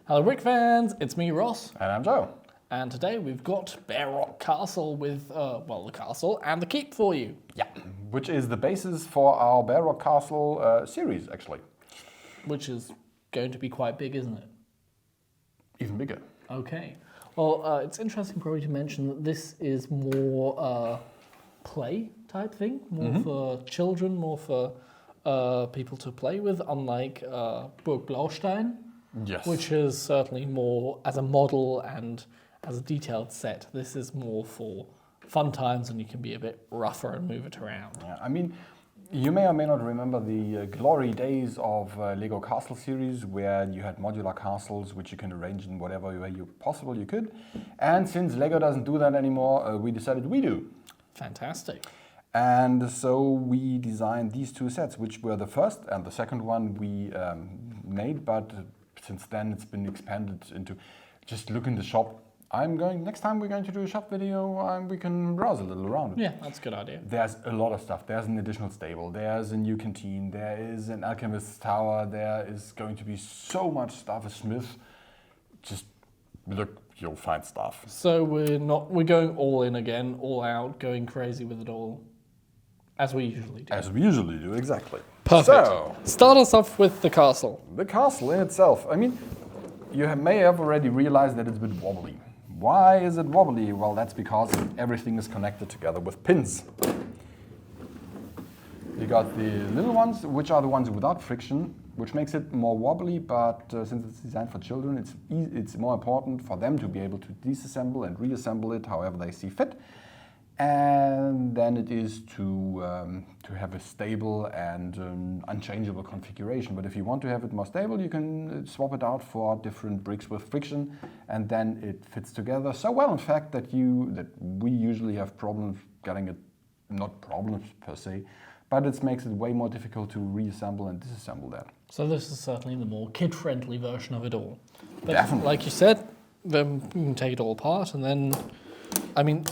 Hello BlueBrixx fans, it's me Ross. And I'm Joe. And today we've got Bear Rock Castle with, the castle and the keep for you. Yeah, which is the basis for our Bear Rock Castle series, actually. Which is going to be quite big, isn't it? Even bigger. Okay. Well, it's interesting probably to mention that this is more play type thing, more for children, more for people to play with, unlike Burg Blaustein. Yes. Which is certainly more as a model and as a detailed set. This is more for fun times and you can be a bit rougher and move it around. Yeah, I mean, you may or may not remember the glory days of Lego Castle series where you had modular castles which you can arrange in whatever way possible you could. And since Lego doesn't do that anymore, we decided we do. Fantastic. And so we designed these two sets, which were the first and the second one we made, but since then it's been expanded into just look in the shop. Next time we're going to do a shop video, we can browse a little around. Yeah, that's a good idea. There's a lot of stuff. There's an additional stable, there's a new canteen, there is an alchemist's tower, there is going to be so much stuff, a smith. Just look, you'll find stuff. So we're going all in again, all out, going crazy with it all, as we usually do. As we usually do, exactly. Perfect. So, start us off with the castle. the castle in itself. I mean, you may have already realized that it's a bit wobbly. Why is it wobbly? Well, that's because everything is connected together with pins. You got the little ones, which are the ones without friction, which makes it more wobbly, but since it's designed for children, it's more important for them to be able to disassemble and reassemble it however they see fit. And then it is to have a stable and unchangeable configuration. But if you want to have it more stable, you can swap it out for different bricks with friction, and then it fits together so well, in fact, that we usually have problems getting it, not problems per se, but it makes it way more difficult to reassemble and disassemble that. So this is certainly the more kid-friendly version of it all. But Definitely. like you said, then you can take it all apart, and then, I mean,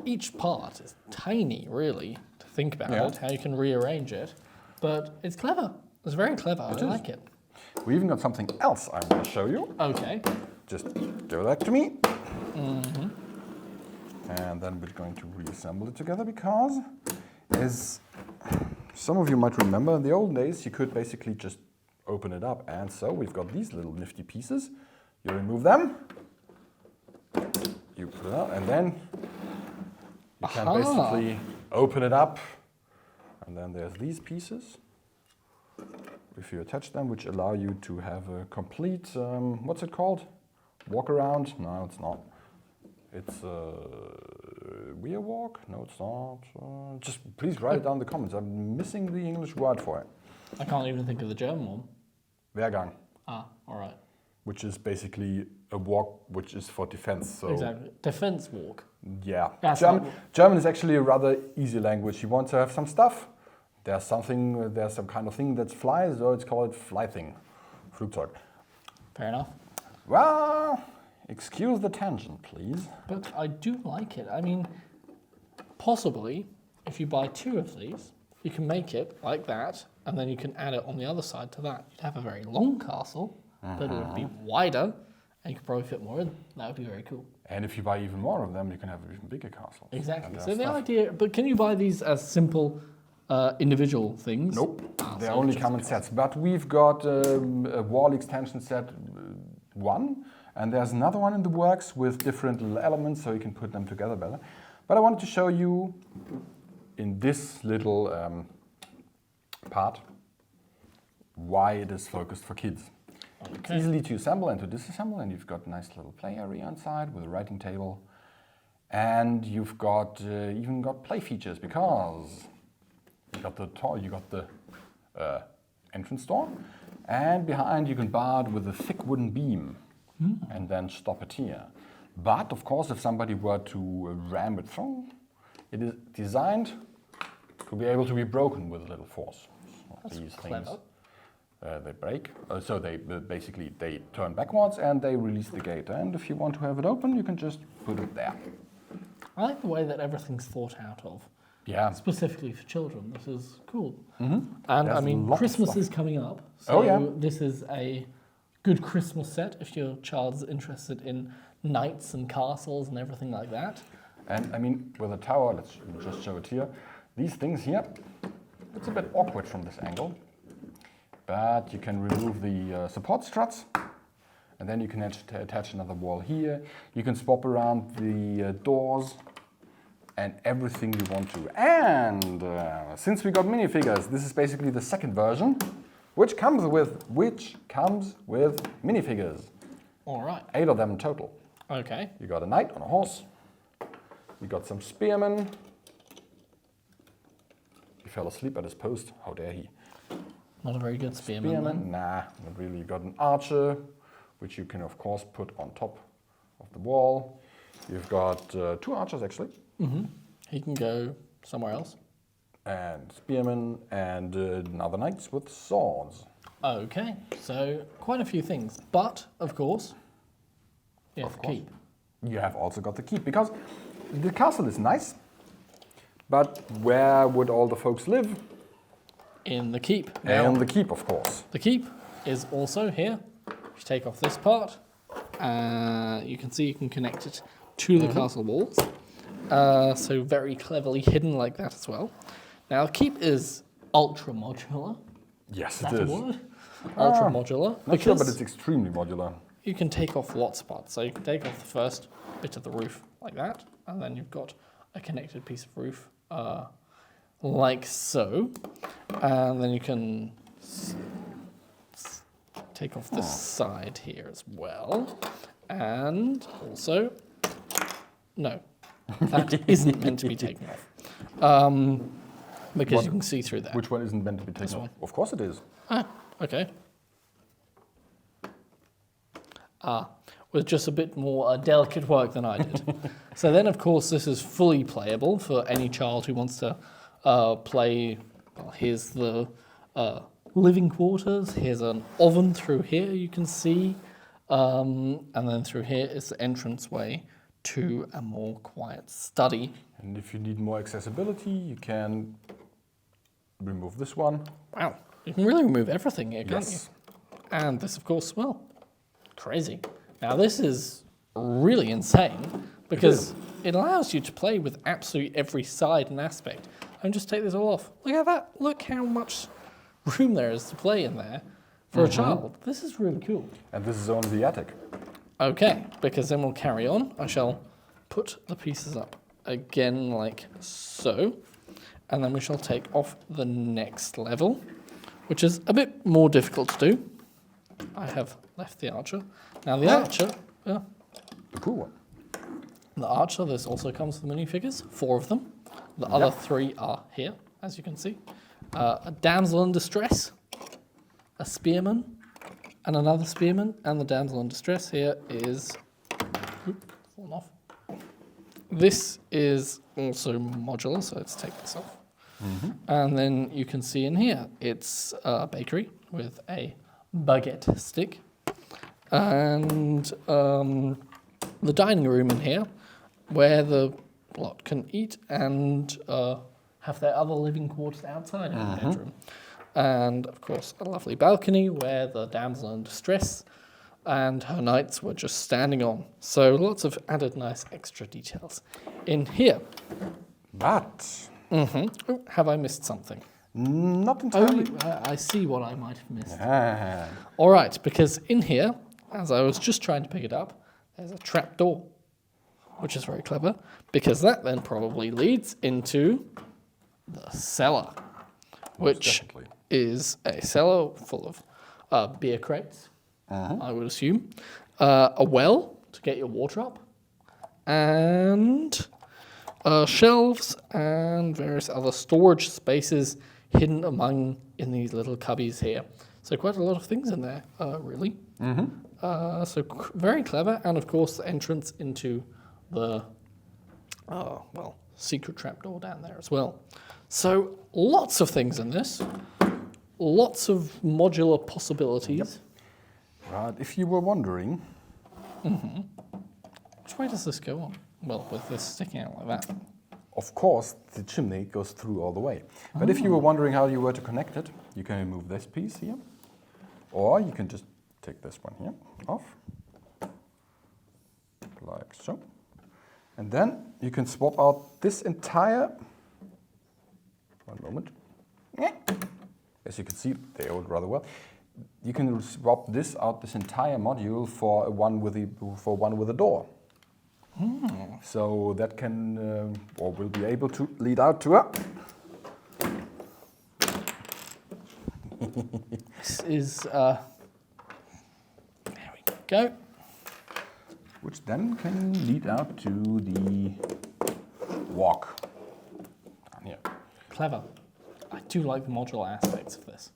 each part is tiny, really, to think about it, how you can rearrange it. But it's clever. It's very clever. I like it. We even got something else I want to show you. Okay. Just give that to me. And then we're going to reassemble it together because, as some of you might remember, in the old days, you could basically just open it up. And so we've got these little nifty pieces. You remove them. You put it out, and then you can basically open it up, and then there's these pieces, if you attach them, which allow you to have a complete, what's it called? Walk around? No, it's not. It's a rear walk? No, it's not. Just please write it down in the comments. I'm missing the English word for it. I can't even think of the German one. Wehrgang. Ah, all right. Which is basically a walk which is for defense. So Exactly. Defense walk. yeah. That's German is actually a rather easy language. You want to have some stuff, there's some kind of thing that flies, so it's called fly thing. Flugzeug. Fair enough. Well, excuse the tangent, please. But I do like it. I mean, possibly, if you buy two of these, you can make it like that, and then you can add it on the other side to that. You'd have a very long castle, but it would be wider, and you could probably fit more in. That would be very cool. And if you buy even more of them, you can have an even bigger castle. Exactly. So the idea, but can you buy these as simple individual things? Nope, they so only just come in sets. But we've got a wall extension set 1, and there's another one in the works with different little elements, so you can put them together better. But I wanted to show you in this little part why it is focused for kids. Okay. It's easily to assemble and to disassemble, and you've got a nice little play area inside with a writing table, and you've got even got play features because you got the entrance door, and behind you can bar it with a thick wooden beam, and then stop it here. But of course, if somebody were to ram it through, it is designed to be able to be broken with a little force. That's these clever. things. They break, so they basically turn backwards and they release the gate. And if you want to have it open, you can just put it there. I like the way that everything's thought out of. Yeah. Specifically for children. This is cool. Mm-hmm. And There's I mean, lots of Christmas stuff. is coming up. So Oh, yeah. this is a good Christmas set if your child's interested in knights and castles and everything like that. And I mean, with a tower, let's just show it here. These things here, it's a bit awkward from this angle, but you can remove the support struts, and then you can attach another wall here. You can swap around the doors and everything you want to. And since we got minifigures, this is basically the second version, which comes with minifigures. All right. 8 of them in total. Okay. You got a knight on a horse. You got some spearmen. He fell asleep at his post. How dare he? Not a very good spearman. then. Nah, not really. You got an archer, which you can of course put on top of the wall. You've got 2 archers actually. Mm-hmm. He can go somewhere else. And spearmen and other knights with swords. Okay, so quite a few things. But, of course, you have Of to course. keep. You have also got the keep, because the castle is nice, but where would all the folks live? In the keep. And the keep, of course. The keep is also here. If you take off this part, you can see you can connect it to the castle walls. So very cleverly hidden like that as well. Now, the keep is ultra modular. Yes, Is that it a is. word? Ultra modular. Not sure, but because it's extremely modular. you can take off lots of parts. So you can take off the first bit of the roof like that, and then you've got a connected piece of roof like so. And then you can take off this side here as well. And also, no, that isn't meant to be taken off. Because What? you can see through that. Which one isn't meant to be taken This off? one. Of course it is. Ah, okay. With just a bit more delicate work than I did. So then, of course, this is fully playable for any child who wants to play. Well, here's the living quarters. Here's an oven through here you can see. And then through here is the entranceway to a more quiet study. And if you need more accessibility, you can remove this one. Wow, you can really remove everything here, can't Yes. you? And this, of course, well, crazy. Now, this is really insane because it allows you to play with absolutely every side and aspect. And just take this all off. Look at that. Look how much room there is to play in there for a child. This is really cool. And this is only the attic. Okay, because then we'll carry on. I shall put the pieces up again like so. And then we shall take off the next level, which is a bit more difficult to do. I have left the archer. Now the archer, The cool one. this also comes with minifigures, 4 of them. The other 3 are here, as you can see. A damsel in distress, a spearman, and another spearman. And the damsel in distress here is fallen off. This is also modular, so let's take this off. And then you can see in here, it's a bakery with a baguette stick. And the dining room in here, where the lot can eat and have their other living quarters outside in the bedroom. And, of course, a lovely balcony where the damsel in distress and her knights were just standing on. So lots of added nice extra details in here. But Oh, have I missed something? not Oh, entirely. I see what I might have missed. Ah, All right, because in here, as I was just trying to pick it up, there's a trap door, which is very clever, because that then probably leads into the cellar, which definitely. is a cellar full of beer crates, I would assume, a well to get your water up, and shelves and various other storage spaces hidden in these little cubbies here. So quite a lot of things in there, really. So very clever, and of course the entrance into the secret trapdoor down there as well. So lots of things in this, lots of modular possibilities. Right, if you were wondering, Which way does this go on? Well, with this sticking out like that. of course, the chimney goes through all the way. But if you were wondering how you were to connect it, you can remove this piece here, or you can just take this one here off, like so. And then you can swap out this entire, one moment. As you can see, they hold rather well. You can swap this out, this entire module, for one with a door. So that can, or will be able to lead out to a... This is, there we go. Which then can lead out to the walk. Down here. Clever. I do like the modular aspects of this.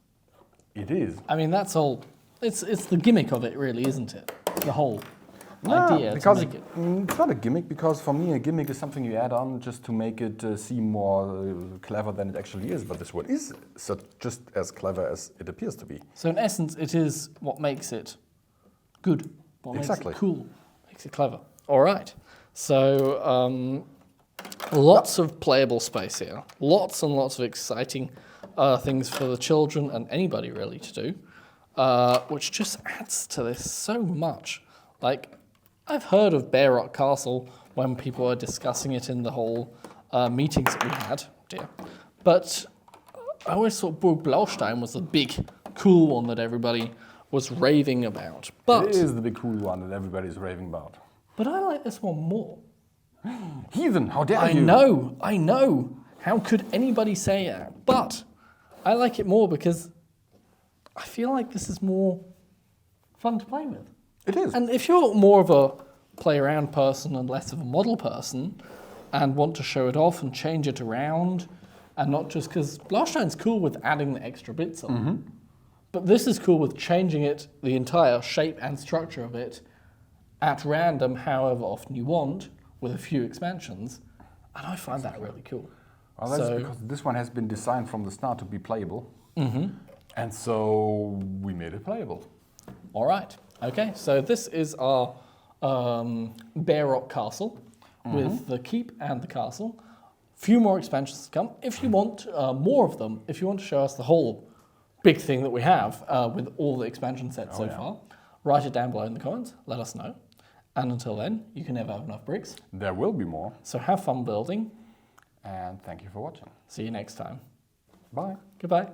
It is. I mean, that's all. It's the gimmick of it, really, isn't it? The whole idea because to make it. it's not a gimmick, because for me a gimmick is something you add on just to make it seem more clever than it actually is. But this one is just as clever as it appears to be. So in essence, it is what makes it good. What Exactly. makes it cool. Makes it clever. All right. So lots of playable space here. Lots and lots of exciting things for the children and anybody really to do, which just adds to this so much. Like, I've heard of Bear Rock Castle when people were discussing it in the whole meetings that we had, but I always thought Burg Blaustein was the big, cool one that everybody was raving about. But It is the big cool one that everybody's raving about. But I like this one more. Heathen, how dare you! I know. How could anybody say that? But I like it more because I feel like this is more fun to play with. It is. And if you're more of a play around person and less of a model person and want to show it off and change it around, and not just because Blaustein's cool with adding the extra bits on, but this is cool with changing it, the entire shape and structure of it, at random, however often you want, with a few expansions, and I find that really cool. Well, that's because this one has been designed from the start to be playable, and so we made it playable. All right. Okay, so this is our Bear Rock Castle with the keep and the castle. Few more expansions to come. If you want more of them, if you want to show us the whole big thing that we have with all the expansion sets so far, write it down below in the comments. Let us know. And until then, you can never have enough bricks. There will be more. So have fun building. And thank you for watching. See you next time. Bye. Goodbye.